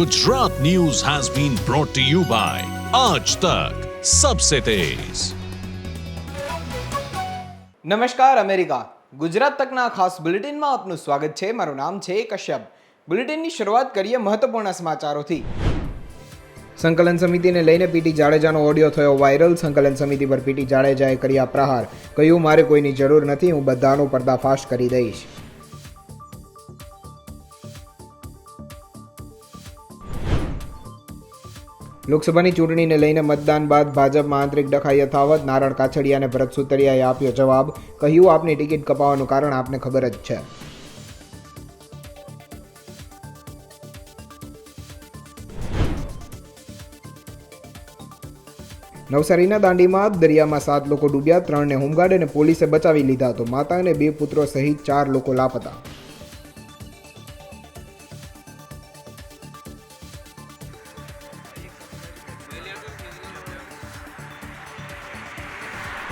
Gujarat news has been brought to you by आज तक सबसे तेज। નમસ્કાર અમેરિકા ગુજરાત તકના ખાસ બુલેટિનમાં આપનું સ્વાગત છે। મારું નામ છે કશ્યપ। બુલેટિનની શરૂઆત કરીએ મહત્વપૂર્ણ સમાચારોથી। સંકલન સમિતિને લઈને પીટી જાડેજાનો ઓડિયો થયો વાયરલ। સંકલન સમિતિ પર પીટી જાડેજાએ કર્યા પ્રહાર, કહ્યું મારે કોઈની જરૂર નથી, હું બધાનો પર્દાફાશ કરી દઈશ। લોકસભાની ચૂંટણીને લઈને મતદાન બાદ ભાજપમાં આંતરિક ડખા યથાવત। નારણ કાછડિયા અને ભરત સુતરિયાએ આપ્યો જવાબ, કહ્યું આપની ટિકિટ કપાવવાનું કારણ આપને ખબર જ છે। નવસારીના દાંડીમાં દરિયામાં 7 લોકો ડૂબ્યા, 3ને હોમગાર્ડ અને પોલીસે બચાવી લીધા તો માતા અને 2 પુત્રો સહિત 4 લોકો લાપતા।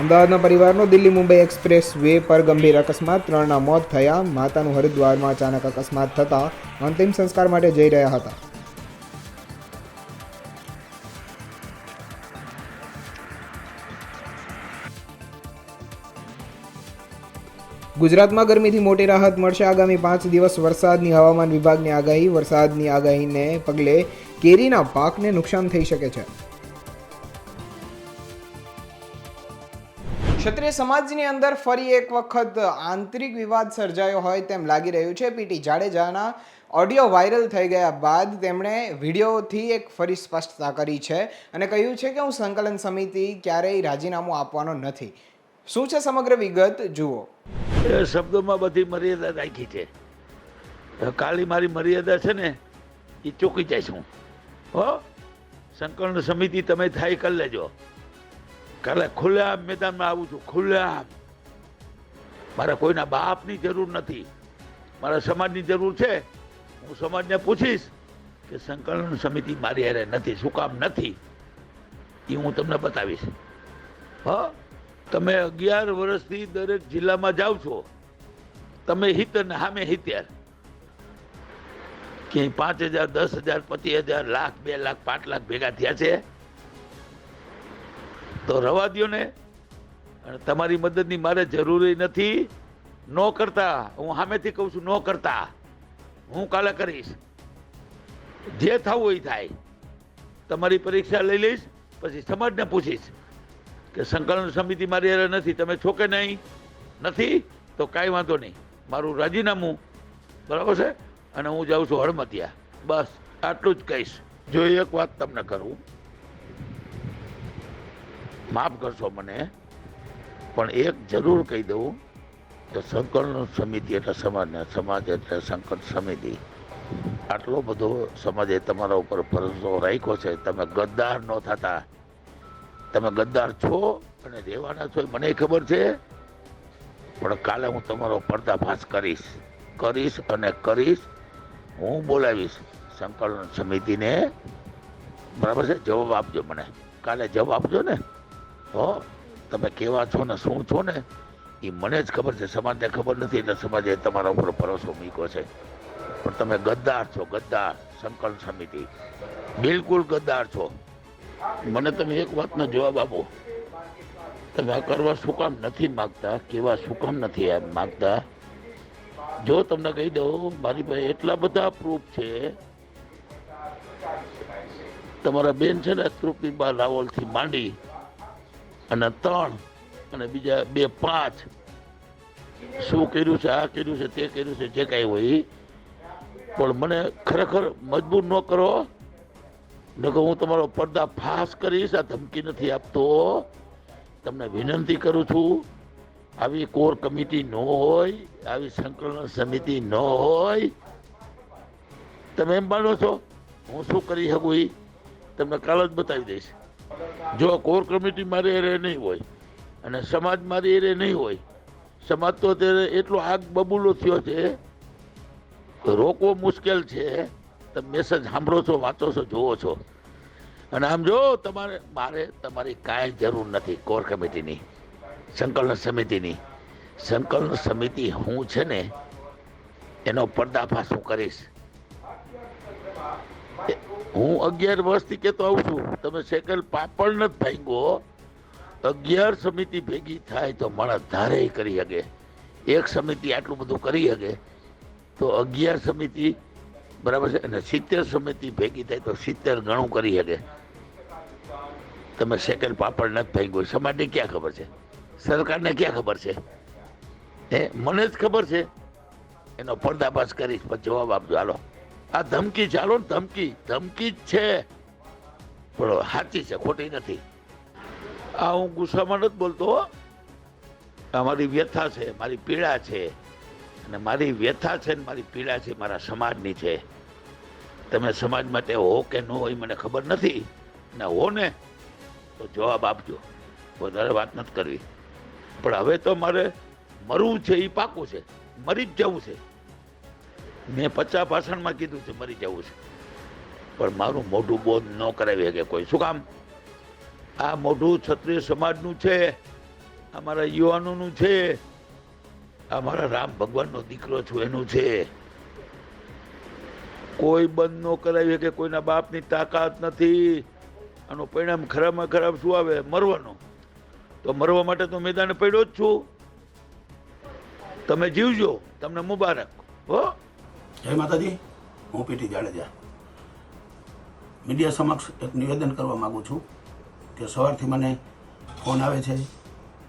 અમદાવાદના પરિવારનો દિલ્હી મુંબઈ એક્સપ્રેસ વે પર ગંભીર અકસ્માત, 3ના મોત થયા। માતાનું હરિદ્વારમાં અચાનક અકસ્માત થતા અંતિમ સંસ્કાર માટે જઈ રહ્યા હતા। ગુજરાતમાં ગરમીથી મોટી રાહત મળશે, આગામી 5 દિવસ વરસાદની હવામાન વિભાગની આગાહી। વરસાદની આગાહીને પગલે કેરીના પાકને નુકસાન થઈ શકે છે। ક્ષત્રિય સમાજની અંદર ફરી એક વખત આંતરિક વિવાદ સર્જાયો હોય તેમ લાગી રહ્યું છે। પીટી જાડેજાના ઓડિયો વાયરલ થઈ ગયા બાદ તેમણે વિડીયોથી એક ફરી સ્પષ્ટતા કરી છે અને કહ્યું છે કે હું સંકલન સમિતિ ક્યારેય રાજીનામું આપવાનો નથી। શું છે સમગ્ર વિગત જુઓ। એ શબ્દોમાં બધી મર્યાદા રાખી છે। કાલી મારી મર્યાદા છે ને એ ચૂકી જાય છું। હો, સંકલન સમિતિ તમે થાય કરી લેજો। કાલે ખુલ્લેઆમ મેદાનમાં આવું છું, ખુલ્લેઆમ। મારે કોઈના બાપની જરૂર નથી, મારા સમાજની જરૂર છે। હું સમાજને પૂછીશ કે સંકલન સમિતિ મારી હારે નથી, શું કામ નથી, એ હું તમને બતાવીશ। હા, તમે 11 વર્ષથી દરેક જિલ્લામાં જાઓ છો, તમે હિતર ને સામે હિત્યાર, ક્યાંય 5,000, 10,000, 25,000, લાખ, 2 લાખ, 5 લાખ ભેગા થયા છે તો રવા દો ને। અને તમારી મદદની મારે જરૂરી નથી, ન કરતા। હું સામેથી કહું છું, ન કરતા। હું કાલે કરીશ, જે થવું એ થાય। તમારી પરીક્ષા લઈ લઈશ, પછી સમાજને પૂછીશ કે સંકલન સમિતિ મારી હારે નથી, તમે છો કે નહીં? નથી તો કાંઈ વાંધો નહીં, મારું રાજીનામું, બરાબર છે, અને હું જાઉં છું હળમતિયા। બસ આટલું જ કહીશ। જો એક વાત તમને કરું, માફ કરશો મને, પણ એક જરૂર કહી દઉં કે સંકલન સમિતિ એટલે સમાજને, સમાજ એટલે સંકલન સમિતિ, આટલો બધો સમાજે તમારા ઉપર ભરોસો રાખ્યો છે। તમે ગદ્દાર ન થતા। તમે ગદ્દાર છો અને રહેવાના છો, મને ખબર છે, પણ કાલે હું તમારો પર્દાફાશ કરીશ અને કરીશ। હું બોલાવીશ સંકલન સમિતિને, બરાબર છે? જવાબ આપજો મને, કાલે જવાબ આપજો ને। હો, તમે કેવા છો ને શું છો ને એ મને જ ખબર છે, સમાજને ખબર નથી, એટલે સમાજે તમારા ઉપર ભરોસો મૂક્યો છે। પણ તમે ગદ્દાર છો, ગદ્દાર। સંકલન સમિતિ બિલકુલ ગદ્દાર છો। મને તમે એક વાતનો જવાબ આપો, તમે આ કરવા શું કામ નથી માગતા, કેવા શું કામ નથી માગતા? જો તમને કહી દઉં, મારી પાસે એટલા બધા પ્રૂફ છે। તમારા બેન છે ને તૃપ્તિબા રાવલથી માંડી અને 3 અને બીજા 2, 5 શું કર્યું છે, આ કર્યું છે, તે કર્યું છે, જે કાંઈ હોય, પણ મને ખરેખર મજબૂર ન કરો, નકર હું તમારો પર્દાફાશ કરીશ। આ ધમકી નથી આપતો, તમને વિનંતી કરું છું। આવી કોર કમિટી ન હોય, આવી સંકલન સમિતિ ન હોય। તમે એમ માનો છો હું શું કરી શકું એ તમને કાલ જ બતાવી દઈશ। જો કોર કમિટી મારી એરે નહીં હોય અને સમાજ મારી એરે નહીં હોય, સમાજ તો અત્યારે એટલો આગ બબૂલો થયો છે, રોકવો મુશ્કેલ છે। તમે મેસેજ સાંભળો છો, વાંચો છો, જોવો છો, અને આમ જો મારે તમારી કાંઈ જરૂર નથી કોર કમિટીની, સંકલન સમિતિની। સંકલન સમિતિ હું છે ને એનો પર્દાફાશ હું કરીશ। હું 11 વર્ષથી કહેતો આવું છું, તમે સેકલ પાપડ નથી ભાંગ્યો. 11 સમિતિ ભેગી થાય તો માણસ ધારે કરી શકે. એક સમિતિ આટલું બધું કરી શકે તો 11 સમિતિ બરાબર છે, અને 70 સમિતિ ભેગી થાય તો 70 ગણું કરી શકે. તમે સેકન્ડ પાપડ નથી ભાંગ્યો, સમાજને ક્યાં ખબર છે? સરકારને ક્યાં ખબર છે? મને જ ખબર છે. એનો પર્દાફાશ કરીશ, પણ જવાબ આપજો. હાલો, આ ધમકી ચાલો ને, ધમકી જ છે, પણ સાચી છે, ખોટી નથી. આ હું ગુસ્સામાં નથી બોલતો. આ મારી વ્યથા છે, મારી પીડા છે, અને મારી વ્યથા છે ને મારી પીડા છે મારા સમાજની છે. તમે સમાજ માટે હો કે ન હોય મને ખબર નથી, ને હો ને તો જવાબ આપજો. વધારે વાત નથી કરવી. પણ હવે તો મારે મરવું છે, એ પાકું છે, મરી જ જવું છે. મેં 50 ભાષણમાં કીધું છે મરી જવું છે, પણ મારું મોઢું બોધ ન કરાવી શકે કોઈ. શું કામ? આ મોઢું ક્ષત્રિય સમાજનું છે, અમારા યુવાનોનું છે, અમારા રામ ભગવાનનો દીકરો છું એનું છે. કોઈ બંધ ન કરાવી શકે, કોઈના બાપની તાકાત નથી. આનું પરિણામ ખરાબમાં ખરાબ શું આવે? મરવાનું. તો મરવા માટે તો મેદાને પડ્યો જ છું. તમે જીવજો, તમને મુબારક. હો, જય માતાજી. હું પીટી જાડેજા મીડિયા સમક્ષ એક નિવેદન કરવા માગું છું કે સવારથી મને ફોન આવે છે,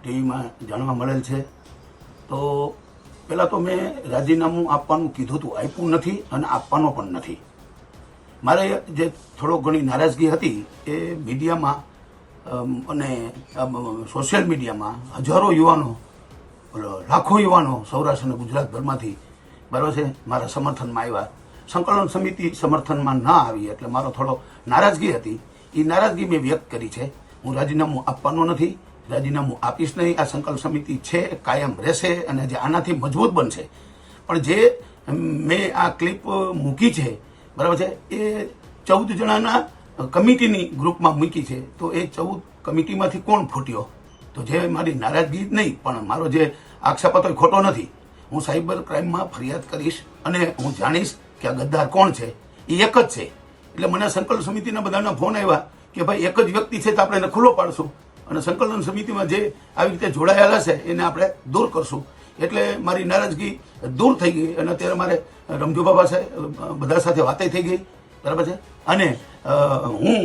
ટીવીમાં જાણવા મળેલ છે. તો પહેલાં તો મેં રાજીનામું આપવાનું કીધું હતું, આપ્યું નથી અને આપવાનો પણ નથી. મારે જે થોડો ઘણી નારાજગી હતી એ મીડિયામાં અને સોશિયલ મીડિયામાં હજારો યુવાનો, લાખો યુવાનો સૌરાષ્ટ્ર અને ગુજરાતભરમાંથી બરાબર છે મારા સમર્થનમાં આવ્યા. સંકલન સમિતિ સમર્થનમાં ના આવી એટલે મારો થોડો નારાજગી હતી, એ નારાજગી મેં વ્યક્ત કરી છે. હું રાજીનામું આપવાનો નથી, રાજીનામું આપીશ નહીં. આ સંકલન સમિતિ છે, કાયમ રહેશે અને જે આનાથી મજબૂત બનશે. પણ જે મેં આ ક્લિપ મૂકી છે બરાબર છે, એ 14 જણાના કમિટીની ગ્રુપમાં મૂકી છે. તો એ 14 કમિટીમાંથી કોણ ફૂટ્યો? તો જે મારી નારાજગી નહીં પણ મારો જે આક્ષેપ હતો એ ખોટો નથી. હું સાયબર ક્રાઇમમાં ફરિયાદ કરીશ અને હું જાણીશ કે આ ગદ્દાર કોણ છે. એ એક જ છે. એટલે મને સંકલન સમિતિના બધાના ફોન આવ્યા કે ભાઈ એક જ વ્યક્તિ છે તો આપણે એને ખુલ્લો પાડશું અને સંકલન સમિતિમાં જે આવી રીતે જોડાયેલા છે એને આપણે દૂર કરશું. એટલે મારી નારાજગી દૂર થઈ ગઈ અને અત્યારે મારે રમજુભા પાસે બધા સાથે વાતે થઈ ગઈ બરાબર છે. અને હું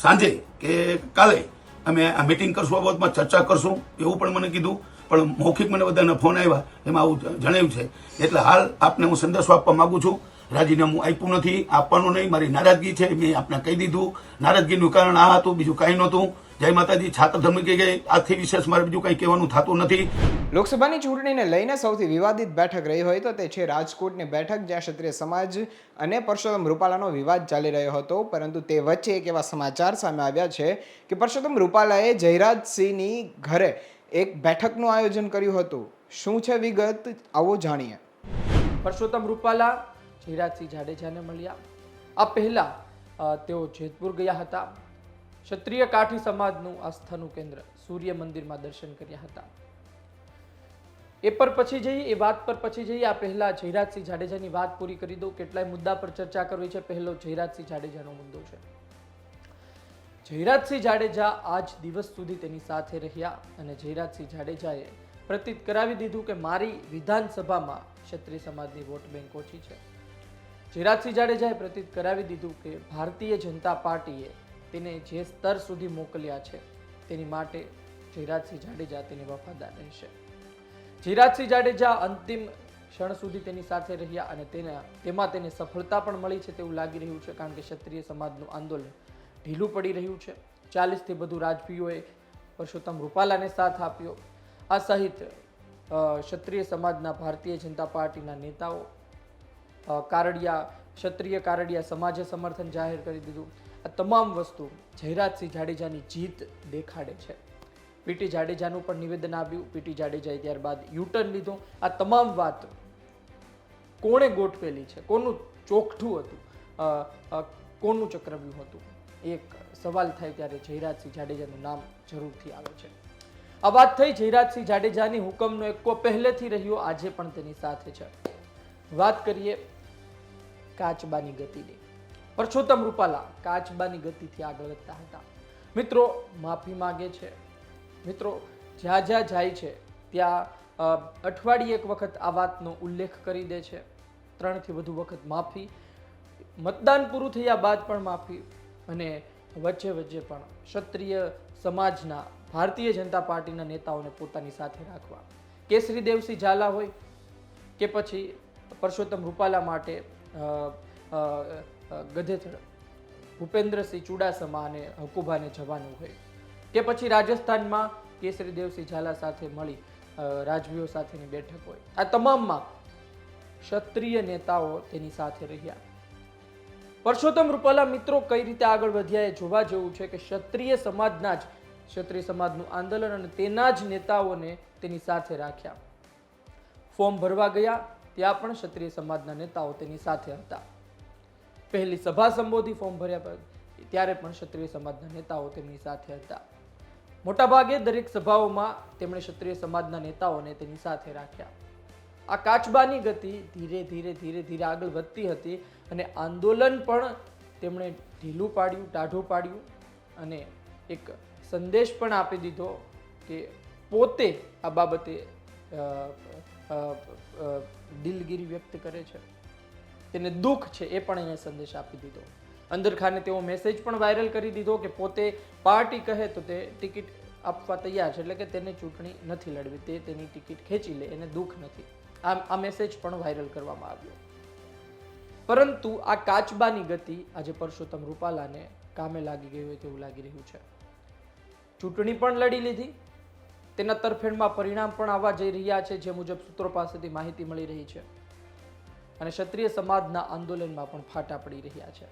સાંજે કે કાલે અમે આ મિટિંગ કરશું, આ બાબતમાં ચર્ચા કરશું એવું પણ મને કીધું. પણ મૌખિક મને બધાના ફોન આવ્યા એમાં આવું જણાવ્યું છે. એટલે હાલ આપને હું સંદેશો આપવા માંગુ છું, રાજીનામું આપ્યું નથી, આપવાનું નહીં. મારી નારાજગી છે, મેં આપને કહી દીધું. નારાજગીનું કારણ આ હતું, બીજું કાંઈ નહોતું. જય માતાજી. છાત્ર ધર્મ કહી ગઈ, આથી વિશેષ મારે બીજું કંઈ કહેવાનું થતું નથી. લોકસભાની ચૂંટણીને લઈને સૌથી વિવાદિત બેઠક રહી હોય તો તે છે રાજકોટની બેઠક, જ્યાં ક્ષત્રિય સમાજ અને પરસોત્તમ રૂપાલાનો વિવાદ ચાલી રહ્યો હતો. પરંતુ તે વચ્ચે એક એવા સમાચાર સામે આવ્યા છે કે પરસોત્તમ રૂપાલાએ જયરાજસિંહની ઘરે એક બેઠકનું આયોજન કર્યું હતું. શું છે વિગત, આવો જાણીએ. પરસોત્તમ રૂપાલા જયરાજસિંહ જાડેજાને મળ્યા. આ પહેલા તેઓ જેતપુર ગયા હતા. ક્ષત્રિય કાઠી સમાજનું આસ્થાનું કેન્દ્ર સૂર્ય મંદિરમાં દર્શન કર્યા હતા. એ પર પછી જઈએ, એ વાત પર પછી જઈએ. આ પહેલા જયરાજસિંહ જાડેજાની વાત પૂરી કરી દઉં. કેટલાય મુદ્દા પર ચર્ચા કરવી છે. પહેલો જયરાજસિંહ જાડેજાનો મુદ્દો છે. જયરાજસિંહ જાડેજા આજ દિવસ સુધી તેની સાથે રહ્યા અને જયરાજસિંહ જાડેજાએ પ્રતીત કરાવી દીધું કે મારી વિધાનસભામાં ક્ષત્રિય સમાજની વોટ બેંક ઓછી છે. જયરાજસિંહ જાડેજાએ પ્રતીત કરાવી દીધું કે ભારતીય જનતા પાર્ટીએ તેને જે સ્તર સુધી મોકલ્યા છે તેની માટે જયરાજસિંહ જાડેજા તેને વફાદાર રહેશે. જયરાજસિંહ જાડેજા અંતિમ ક્ષણ સુધી તેની સાથે રહ્યા અને તેમાં તેને સફળતા પણ મળી છે તેવું લાગી રહ્યું છે. કારણ કે ક્ષત્રિય સમાજનું આંદોલન ઢીલું પડી રહ્યું છે. 40થી વધુ રાજવીઓએ પરસોત્તમ રૂપાલાને સાથ આપ્યો. આ સહિત ક્ષત્રિય સમાજના ભારતીય જનતા પાર્ટીના નેતાઓ, ક્ષત્રિય કારડિયા સમાજે સમર્થન જાહેર કરી દીધું. આ તમામ વસ્તુ જયરાજસિંહ જાડેજાની જીત દેખાડે છે. પીટી જાડેજાનું પણ નિવેદન આવ્યું. પીટી જાડેજાએ ત્યારબાદ યુટર્ન લીધો. આ તમામ વાત કોણે ગોઠવેલી છે, કોનું ચોકઠું હતું, કોનું ચક્રવ્યૂહ હતું, એક સવાલ થાય ત્યારે જયરાજસિંહ જાડેજાનું નામ જરૂરથી આવે છે. આ વાત થઈ જયરાજસિંહ જાડેજાની. હુકમનો એક્કો પહેલેથી રહ્યો, આજે પણ તેની સાથે છે. વાત કરીએ કાચબાની ગતિની. પરસોત્તમ રૂપાલા કાચબાની ગતિથી આગળ વધતા હતા. મિત્રો માફી માગે છે. મિત્રો જ્યાં જ્યાં જાય છે ત્યાં અઠવાડિયે એક વખત આ વાતનો ઉલ્લેખ કરી દે છે. 3 થી વધુ વખત માફી, મતદાન પૂરું થયા બાદ પણ માફી, અને વચ્ચે વચ્ચે પણ ક્ષત્રિય સમાજના ભારતીય જનતા પાર્ટીના નેતાઓને પોતાની સાથે રાખવા. કેસરી દેવસિંહ ઝાલા હોય કે પછી પરસોત્તમ રૂપાલા માટે ગધેથડ ભૂપેન્દ્રસિંહ ચુડાસમા અને હકુભાને જવાનું હોય, કે પછી રાજસ્થાનમાં કેસરી દેવસિંહ ઝાલા સાથે મળી રાજવીઓ સાથેની બેઠક હોય, આ તમામમાં ક્ષત્રિય નેતાઓ તેની સાથે રહ્યા. પરસોત્તમ રૂપાલા મિત્રો કઈ રીતે આગળ વધ્યા એ જોવા જેવું છે કે ક્ષત્રિય સમાજનું આંદોલન અને તેના જ નેતાઓને તેની સાથે રાખ્યા. ફોર્મ ભરવા ગયા ત્યાં પણ ક્ષત્રિય સમાજના નેતાઓ તેની સાથે હતા. પહેલી સભા સંબોધી ફોર્મ ભર્યા બાદ ત્યારે પણ ક્ષત્રિય સમાજના નેતાઓ તેમની સાથે હતા. મોટાભાગે દરેક સભાઓમાં તેમણે ક્ષત્રિય સમાજના નેતાઓને તેની સાથે રાખ્યા. આ કાચબાની ગતિ ધીરે ધીરે ધીરે ધીરે આગળ વધતી હતી અને આંદોલન પણ તેમણે ઢીલું પાડ્યું, ટાઢું પાડ્યું અને એક સંદેશ પણ આપી દીધો કે પોતે આ બાબતે દિલગીરી વ્યક્ત કરે છે, તેને દુઃખ છે એ પણ એને સંદેશ આપી દીધો. અંદરખાને તેવો મેસેજ પણ વાયરલ કરી દીધો કે પોતે પાર્ટી કહે તો તે ટિકિટ આપવા તૈયાર છે, એટલે કે તેને ચૂંટણી નથી લડવી, તે તેની ટિકિટ ખેંચી લે, એને દુઃખ નથી. આ મેસેજ પણ વાયરલ કરવામાં આવ્યો. પરંતુ આ કાચબાની ગતિ આજે પરસોત્તમ રૂપાલાને કામે લાગી ગઈ હોય તેવું લાગી રહ્યું છે. ચૂંટણી પણ લડી લીધી, તેના તરફેણમાં પરિણામ પણ આવવા જઈ રહ્યા છે, જે મુજબ સૂત્રો પાસેથી માહિતી મળી રહી છે, અને ક્ષત્રિય સમાજના આંદોલનમાં પણ ફાટા પડી રહ્યા છે.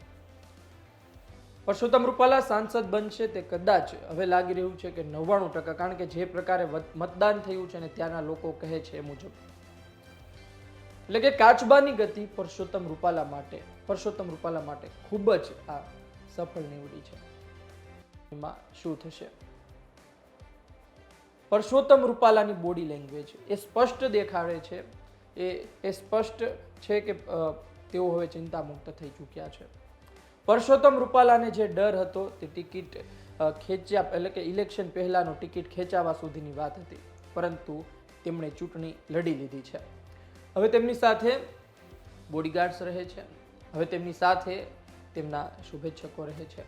પરસોત્તમ રૂપાલા સાંસદ બનશે તે કદાચ હવે લાગી રહ્યું છે કે 99%, કારણ કે જે પ્રકારે મતદાન થયું છે અને ત્યાંના લોકો કહે છે એ મુજબ. એટલે કે કાચબાની ગતિ પરસોત્તમ રૂપાલા માટે ખૂબ જ આ સફળ નીવડી છે. એમાં શું થશે? પરસોત્તમ રૂપાલાની બોડી લેંગ્વેજ એ સ્પષ્ટ દેખાડે છે, એ સ્પષ્ટ છે કે તેઓ હવે ચિંતામુક્ત થઈ ચૂક્યા છે. પરસોત્તમ રૂપાલાને જે ડર હતો તે ટિકિટ ખેંચ્યા, એટલે કે ઇલેક્શન પહેલાનો ટિકિટ ખેંચાવા સુધીની વાત હતી, પરંતુ તેમણે ચૂંટણી લડી લીધી છે. હવે તેમની સાથે બોડીગાર્ડ્સ રહે છે, હવે તેમની સાથે તેમના શુભેચ્છકો રહે છે.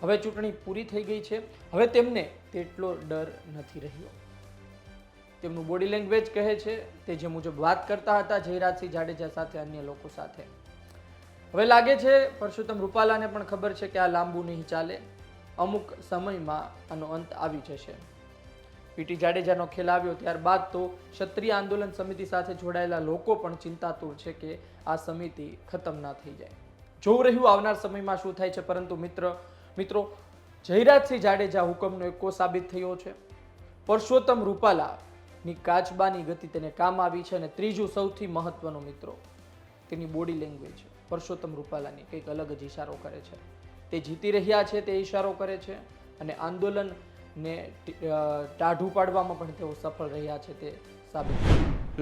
હવે ચૂંટણી પૂરી થઈ ગઈ છે, હવે તેમને તેટલો ડર નથી રહ્યો. તેમનું બોડી લેંગ્વેજ કહે છે તે જે મુજબ વાત કરતા હતા જયરાજસિંહ જાડેજા સાથે, અન્ય લોકો સાથે. હવે લાગે છે પરસોત્તમ રૂપાલાને પણ ખબર છે કે આ લાંબુ નહીં ચાલે, અમુક સમયમાં આનો અંત આવી જશે. પીટી જાડેજાનો ખેલ આવ્યો ત્યારબાદ તો ક્ષત્રિય આંદોલન સમિતિ સાથે જોડાયેલા લોકો પણ ચિંતાતુર છે કે આ સમિતિ ખતમ ના થઈ જાય. જોવું રહ્યું આવનાર સમયમાં શું થાય છે. પરંતુ મિત્રો જયરાજસિંહ જાડેજા હુકમનો એકો સાબિત થયો છે. પરસોત્તમ રૂપાલાની કાચબાની ગતિ તેને કામ આવી છે. અને ત્રીજું સૌથી મહત્વનું મિત્રો, તેની બોડી લેંગ્વેજ પરસોત્તમ રૂપાલાની કંઈક અલગ જ ઇશારો કરે છે. તે જીતી રહ્યા છે તે ઇશારો કરે છે, અને આંદોલનને ટાઢું પાડવામાં પણ તેઓ સફળ રહ્યા છે તે સાબિત.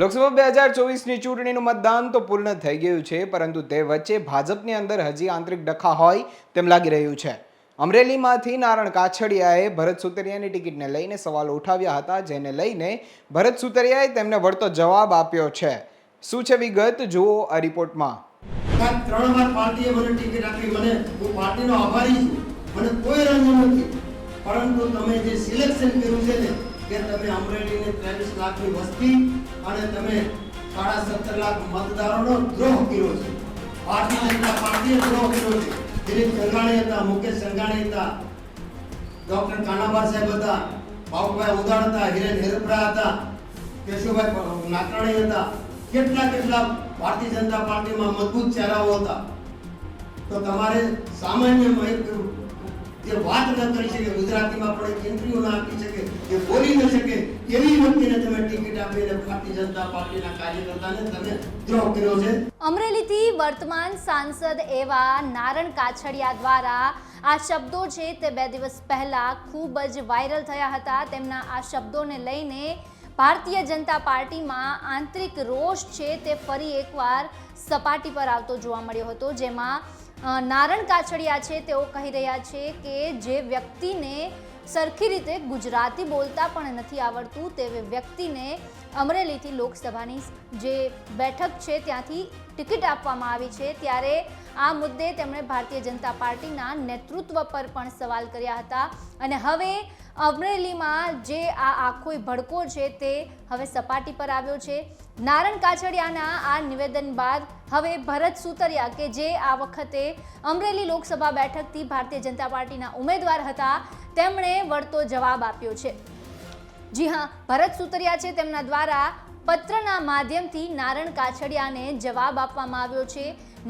લોકસભા 2024ની ચૂંટણીનું મતદાન તો પૂર્ણ થઈ ગયું છે, પરંતુ તે વચ્ચે ભાજપની અંદર હજી આંતરિક ડખા હોય તેમ લાગી રહ્યું છે. અમરેલીમાંથી નારણ કાછડિયાએ ભરત સુતરિયાની ટિકિટને લઈને સવાલો ઉઠાવ્યા હતા, જેને લઈને ભરત સુતરિયાએ તેમને વળતો જવાબ આપ્યો છે. શું છે વિગત, જુઓ આ રિપોર્ટમાં. 3 વાર પાર્ટીએ મને ટિકિટ આપી, હું પાર્ટીનો આભારી છું, મને કોઈ રંજ નથી. પરંતુ તમે જે સિલેક્શન કર્યું છે ને કે તમે અમરેલીની 23 લાખની વસ્તી અને તમે 17.5 લાખ મતદારોનો દ્રોહ કર્યો છે. ભારતીય જનતા પાર્ટીએ દ્રોહ કર્યો છે. દિલીપ સંઘાણી હતા, મુકેશ સંઘાણી હતા, ડોક્ટર કાનાભાર સાહેબ હતા, બાબુભાઈ ઉદાણ હતા, હિરેન હેરપરા હતા, કેશુભાઈ નાકરાણી હતા, કેટલા ભારતીય જનતા પાર્ટીમાં મજબૂત ચહેરાઓ હતા. તો તમારે સામાન્ય જે વાત ન કરી શકે, ગુજરાતીમાં પણ એક ઇન્ટરવ્યુ ના આપી શકે, કે બોલી ન શકે, એવી વ્યક્તિને તમે ટિકિટ આપીને ભારતીય જનતા પાર્ટીના કાર્યકર્તાને તમે દ્રોહ કર્યો છે. અમરેલીથી વર્તમાન સાંસદ એવા નારણ કાછડિયા દ્વારા આ શબ્દો છે તે 2 દિવસ પહેલા ખૂબ જ વાયરલ થયા હતા. તેમના આ શબ્દોને લઈને ભારતીય જનતા પાર્ટીમાં આંતરિક રોષ છે તે ફરી એકવાર સપાટી પર આવતો જોવા મળ્યો હતો, જેમાં નારણ કાછડિયા છે તેઓ કહી રહ્યા છે કે જે વ્યક્તિને સરખી રીતે ગુજરાતી બોલતા પણ નથી આવડતું તેવી વ્યક્તિને અમરેલીથી લોકસભાની જે બેઠક છે ત્યાંથી ટિકિટ આપવામાં આવી છે, ત્યારે આ મુદ્દે તેમણે ભારતીય જનતા પાર્ટીના નેતૃત્વ પર પણ સવાલ કર્યા હતા અને હવે અમરેલીમાં જે આ આખો ભડકો છે તે હવે સપાટી પર આવ્યો છે. નારણ કાછડિયાના આ નિવેદન બાદ હવે ભરત સુતરિયા કે જે આ વખતે અમરેલી લોકસભા બેઠકથી ભારતીય જનતા પાર્ટીના ઉમેદવાર હતા તેમણે વળતો જવાબ આપ્યો છે. જી હા, ભરત સુતરિયા છે તેમના દ્વારા પત્રના માધ્યમથી નારણ કાછડિયાને જવાબ આપવામાં આવ્યો છે.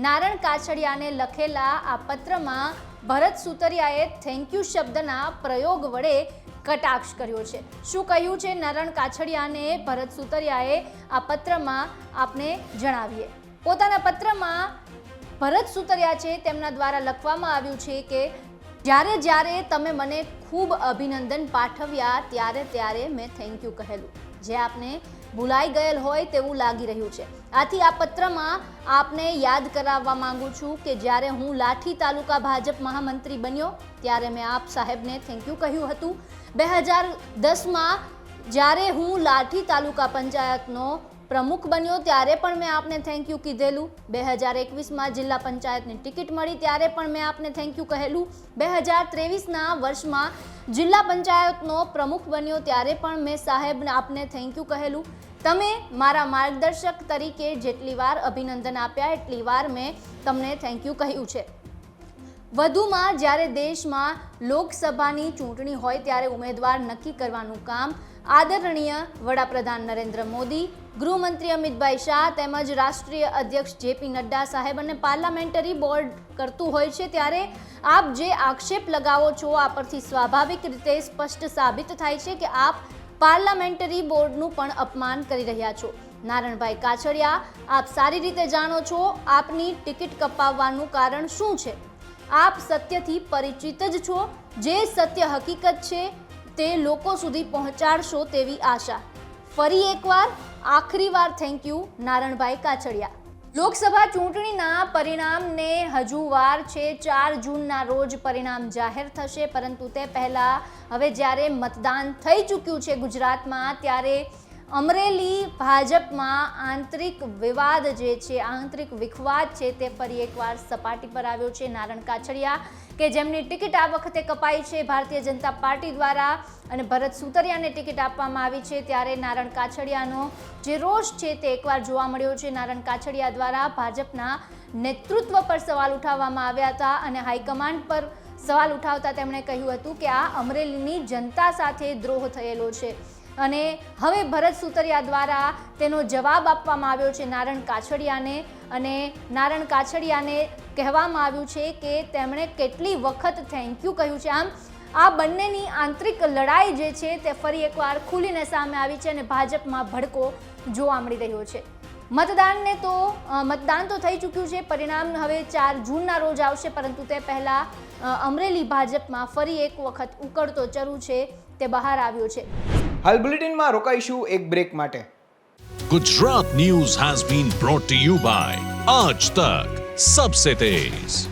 નારણ કાછડિયાને લખેલા આ પત્રમાં ભરત સુતરિયાએ થેન્ક યુ શબ્દના પ્રયોગ વડે કટાક્ષ કર્યો છે. શું કહ્યું છે નારણ કાછડિયાને ભરત સુતરિયાએ આ પત્રમાં આપને જણાવીએ. પોતાના પત્રમાં ભરત સુતરિયા છે તેમના દ્વારા લખવામાં આવ્યું છે કે જ્યારે જ્યારે તમે મને ખૂબ અભિનંદન પાઠવ્યા ત્યારે ત્યારે મેં થેન્ક યુ કહેલું, જે આપને ભૂલાઈ ગયેલ હોય તેવું લાગી રહ્યું છે. આથી આ પત્રમાં આપને યાદ કરાવવા માંગુ છું કે જ્યારે હું લાઠી તાલુકા ભાજપ મહામંત્રી બન્યો ત્યારે મેં આપ સાહેબને થેન્ક યુ કહ્યું હતું. 2010માં જ્યારે હું લાઠી તાલુકા પંચાયતનો પ્રમુખ બન્યો ત્યારે પણ મેં આપને થેન્ક યુ કીધેલું. 2021માં જિલ્લા પંચાયતની ટિકિટ મળી ત્યારે પણ મેં આપને થેન્ક યુ કહેલું. 2023ના વર્ષમાં જિલ્લા પંચાયતનો પ્રમુખ બન્યો ત્યારે પણ મેં સાહેબને આપને થેન્ક યુ કહેલું. તમે મારા માર્ગદર્શક તરીકે જેટલી વાર અભિનંદન આપ્યા એટલી વાર મેં તમને થેન્ક યુ કહ્યું છે. વધુમાં જ્યારે દેશમાં લોકસભાની ચૂંટણી હોય ત્યારે ઉમેદવાર નક્કી કરવાનું કામ આદરણીય વડાપ્રધાન નરેન્દ્ર મોદી, ગૃહમંત્રી અમિતભાઈ શાહ તેમજ રાષ્ટ્રીય અધ્યક્ષ જેપી નડ્ડા સાહેબ અને પાર્લામેન્ટરી બોર્ડ કરતું હોય છે, ત્યારે આપ જે આક્ષેપ લગાવો છો આ પરથી સ્વાભાવિક રીતે સ્પષ્ટ સાબિત થાય છે કે આપ પાર્લામેન્ટરી બોર્ડનું પણ અપમાન કરી રહ્યા છો. નારણભાઈ કાછડિયા, આપ સારી રીતે જાણો છો આપની ટિકિટ કપાવવાનું કારણ શું છે. આપ સત્યથી પરિચિત જ છો. જે સત્ય હકીકત છે તે લોકો સુધી પહોંચાડશો તેવી આશા. ફરી એકવાર આખરી વાર થેન્ક યુ નારણભાઈ કાછડિયા. લોકસભા ચૂંટણીના પરિણામને હજુ વાર છે. 4 જૂનના રોજ પરિણામ જાહેર થશે, પરંતુ તે પહેલા હવે જ્યારે મતદાન થઈ ચૂક્યું છે ગુજરાતમાં, ત્યારે અમરેલી ભાજપમાં આંતરિક વિવાદ જે છે, આંતરિક વિખવાદ છે તે ફરી એકવાર સપાટી પર આવ્યો છે. નારણ કાછડિયા કે જેમની ટિકિટ આ વખતે કપાઈ છે ભારતીય જનતા પાર્ટી દ્વારા અને ભરત સુતરિયાને ટિકિટ આપવામાં આવી છે, ત્યારે નારણ કાછડિયાનો જે રોષ છે તે એકવાર જોવા મળ્યો છે. નારણ કાછડિયા દ્વારા ભાજપના નેતૃત્વ પર સવાલ ઉઠાવવામાં આવ્યા હતા અને હાઈકમાન્ડ પર સવાલ ઉઠાવતા તેમણે કહ્યું હતું કે આ અમરેલીની જનતા સાથે દ્રોહ થયેલો છે અને હવે ભરત સુતરિયા દ્વારા તેનો જવાબ આપવામાં આવ્યો છે નારણ કાછડિયાને અને નારણ કાછડિયાને કહેવામાં આવ્યું છે કે તેમણે કેટલી વખત થેન્ક યુ કહ્યું છે. આમ આ બંનેની આંતરિક લડાઈ જે છે તે ફરી એકવાર ખુલીને સામે આવી છે અને ભાજપમાં ભડકો જોવા મળી રહ્યો છે. મતદાન તો થઈ ચૂક્યું છે, પરિણામ હવે 4 જૂનના રોજ આવશે, પરંતુ તે પહેલા અમરેલી ભાજપમાં ફરી એક વખત ઉકળતો ચરુ છે તે બહાર આવ્યો છે. હાલ બુલેટિનમાં રોકાઈશું એક બ્રેક માટે. Gujarat News has been brought to you by Aaj Tak Sabse Tez.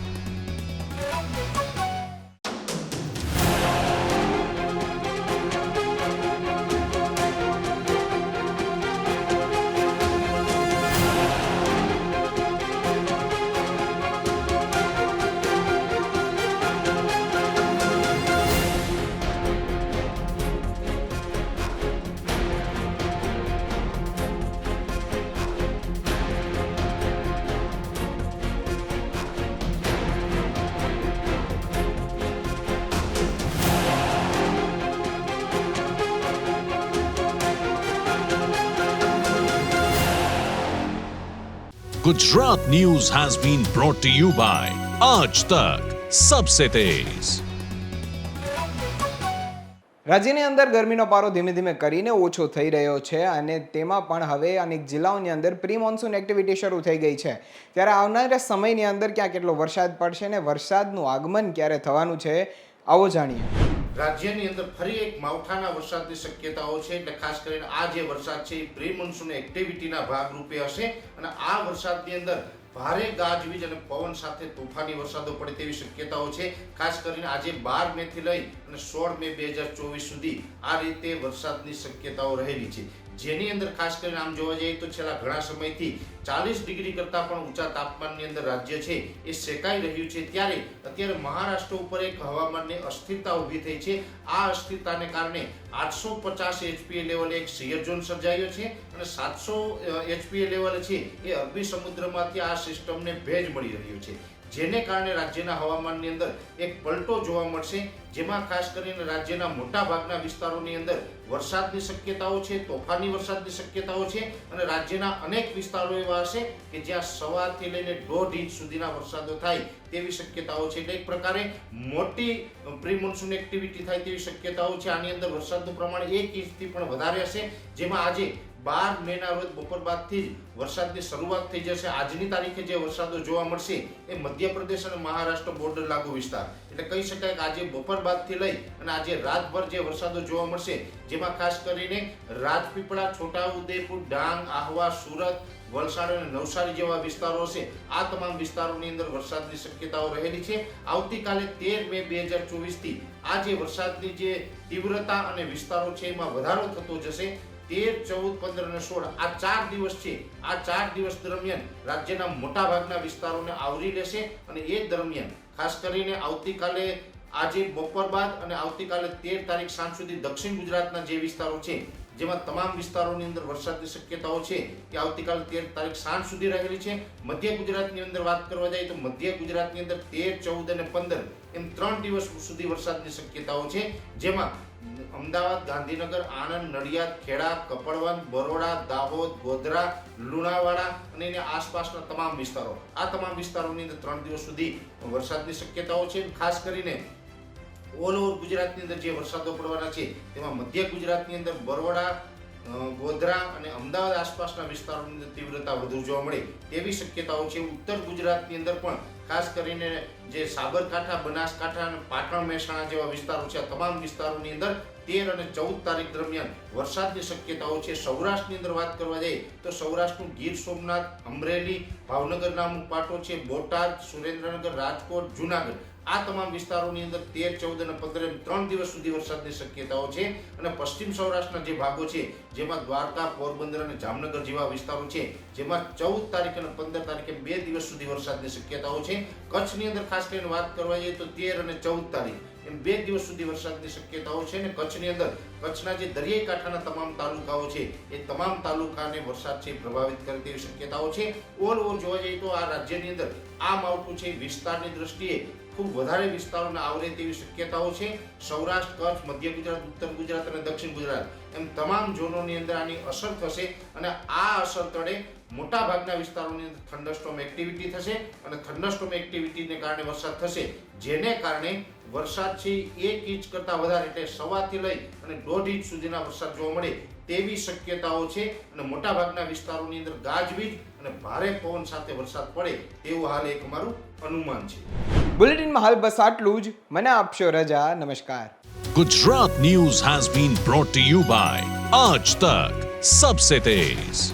Gujarat News has been brought to you by Aaj Tak Sabse Tez. રાજ્યની અંદર ગરમીનો પારો ધીમે ધીમે કરીને ઓછો થઈ રહ્યો છે અને તેમાં પણ હવે અનેક જિલ્લાઓની અંદર પ્રી મોન્સૂન એક્ટિવિટી શરૂ થઈ ગઈ છે. ત્યારે આવનારા સમયની અંદર ક્યાં કેટલો વરસાદ પડશે ને વરસાદનું આગમન ક્યારે થવાનું છે આવો જાણીએ. રાજ્યની અંદર ફરી એક માવઠાના વરસાદની શક્યતાઓ છે, એટલે ખાસ કરીને આ જે વરસાદ છે એ પ્રી મોન્સૂન એક્ટિવિટીના ભાગરૂપે હશે અને આ વરસાદની અંદર ભારે ગાજવીજ અને પવન સાથે તોફાની વરસાદો પડે તેવી શક્યતાઓ છે. ખાસ કરીને આજે 12 મે થી લઈ અને 16 મે 2024 સુધી આ રીતે વરસાદની શક્યતાઓ રહેલી છે, જેની અંદર ખાસ કરીને આમ જોવા જઈએ તો છેલ્લા ઘણા સમયથી 40 ડિગ્રી કરતાં પણ ઊંચા તાપમાનની અંદર રાજ્ય છે એ શેકાઈ રહ્યું છે. ત્યારે અત્યારે મહારાષ્ટ્ર ઉપર એક હવામાનની અસ્થિરતા ઊભી થઈ છે. આ અસ્થિરતાને કારણે 850 HPA લેવલે એક શિયર ઝોન સર્જાયો છે અને 700 HPA લેવલે છે એ અરબી સમુદ્રમાંથી આ સિસ્ટમને ભેજ મળી રહ્યો છે, જેને કારણે રાજ્યના હવામાનની અંદર એક પલટો જોવા મળશે, જેમાં ખાસ કરીને રાજ્યના મોટા ભાગના વિસ્તારોની અંદર વરસાદની શક્યતાઓ છે, તોફાની વરસાદની શક્યતાઓ છે અને રાજ્યના અનેક વિસ્તારો એવા હશે કે જ્યાં સવારથી લઈને 1.5 ઇંચ સુધીના વરસાદો થાય તેવી શક્યતાઓ છે. એટલે એક પ્રકારે મોટી પ્રી મોન્સૂન એક્ટિવિટી થાય તેવી શક્યતાઓ છે. આની અંદર વરસાદનું પ્રમાણ 1 ઇંચથી પણ વધારે હશે, જેમાં આજે 12 મેના રોજ બપોર બાદથી જ વરસાદની શરૂઆત થઈ જશે. આજની તારીખે જે વરસાદો જોવા મળશે એ મધ્યપ્રદેશ અને મહારાષ્ટ્ર બોર્ડર લાગુ વિસ્તાર, એટલે કહી શકાય કે આજે બપોર બાદથી લઈ અને આજે રાતભર જે વરસાદો જોવા મળશે, જેમાં ખાસ કરીને રાજપીપળા, છોટાઉદેપુર, ડાંગ, આહવા, સુરત, વલસાડ અને નવસારી જેવા વિસ્તારો હશે. આ તમામ વિસ્તારોની અંદર વરસાદની શક્યતાઓ રહેલી છે. આવતીકાલે 13 મે 2024 થી આ જે વરસાદની જે તીવ્રતા અને વિસ્તારો છે એમાં વધારો થતો જશે. 13, 14, 15 અને 16 આ 4 દિવસ છે. આ 4 દિવસ દરમિયાન રાજ્યના મોટા ભાગના વિસ્તારોને આવરી લેશે અને એ દરમિયાન ખાસ કરીને આવતીકાલે આજે બપોર બાદ અને આવતીકાલે 13 તારીખ સાંજ સુધી દક્ષિણ ગુજરાતના જે વિસ્તારો છે, જેમાં તમામ વિસ્તારોની અંદર વરસાદની શક્યતાઓ છે કે આવતીકાલે 13 તારીખ સાંજ સુધી રહેલી છે. મધ્ય ગુજરાતની અંદર વાત કરવા જાય તો મધ્ય ગુજરાતની અંદર 13, 14 અને 15 એમ 3 દિવસ સુધી વરસાદની શક્યતાઓ છે, જેમાં અમદાવાદ, ગાંધીનગર, આણંદ, નડિયાદ, ખેડા, કપડવંત, બરોડા, દાહોદ, ગોધરા, લુણાવાડા અને એની આસપાસના તમામ વિસ્તારો, આ તમામ વિસ્તારોની અંદર 3 દિવસ સુધી વરસાદની શક્યતાઓ છે. ખાસ કરીને ઓલ ઓવર ગુજરાતની અંદર જે વરસાદો પડવાના છે તેમાં મધ્ય ગુજરાતની અંદર બરોડા, ગોધરા અને અમદાવાદ આસપાસના વિસ્તારોની અંદર તીવ્રતા વધુ જોવા મળે તેવી શક્યતાઓ છે. ઉત્તર ગુજરાતની અંદર પણ ખાસ કરીને જે સાબરકાંઠા, બનાસકાંઠા અને પાટણ, મહેસાણા જેવા વિસ્તારો છે, આ તમામ વિસ્તારોની અંદર 13 અને 14 તારીખ દરમિયાન વરસાદની શક્યતાઓ છે. સૌરાષ્ટ્રની અંદર વાત કરવા જઈએ તો સૌરાષ્ટ્રનું ગીર સોમનાથ, અમરેલી, ભાવનગરના અમુક પાટો છે, બોટાદ, સુરેન્દ્રનગર, રાજકોટ, જુનાગઢ, આ તમામ વિસ્તારોની અંદર 13, 14 અને 15 એમ 3 દિવસ સુધી વરસાદની શક્યતાઓ છે. અને પશ્ચિમ સૌરાષ્ટ્રના જે ભાગો છે, જેમાં દ્વારકા, પોરબંદર અને જામનગર જેવા વિસ્તારો છે, જેમાં 14 તારીખ અને 15 તારીખે 2 દિવસ સુધી વરસાદની શક્યતાઓ છે. કચ્છની અંદર ખાસ કરીને વાત કરવા જઈએ તો 13 અને 14 તારીખ એમ 2 દિવસ સુધી વરસાદની શક્યતાઓ છે. અને કચ્છની અંદર કચ્છના જે દરિયાઈ કાંઠાના તમામ તાલુકાઓ છે એ તમામ તાલુકાને વરસાદ છે પ્રભાવિત કરે તેવી શક્યતાઓ છે. ઓલ ઓવર જોવા જઈએ તો આ રાજ્યની અંદર આ માવઠું છે વિસ્તારની દ્રષ્ટિએ ખૂબ વધારે વિસ્તારોને આવરે તેવી શક્યતાઓ છે. સૌરાષ્ટ્ર, કચ્છ, મધ્ય ગુજરાત, ઉત્તર ગુજરાત અને દક્ષિણ ગુજરાત એમ તમામ ઝોનોની અંદર આની અસર થશે અને આ અસર તળે મોટા ભાગના વિસ્તારોની અંદર થંડરસ્ટોર્મ એક્ટિવિટી થશે અને થંડરસ્ટોર્મ એક્ટિવિટીને કારણે વરસાદ થશે, જેને કારણે વરસાદ છે 1 ઇંચ કરતાં વધારે એટલે સવાથી લઈ અને 1.5 ઇંચ સુધીના વરસાદ જોવા મળે તેવી શક્યતાઓ છે. અને મોટા ભાગના વિસ્તારોની અંદર ગાજવીજ અને ભારે પવન સાથે વરસાદ પડે તેવું હાલ એક અમારું અનુમાન છે. બુલેટિનમાં હાલ બસ આટલું જ. મને આપશો રજા. નમસ્કાર. Gujarat News has been brought to you by Aaj Tak, Sabse Tez.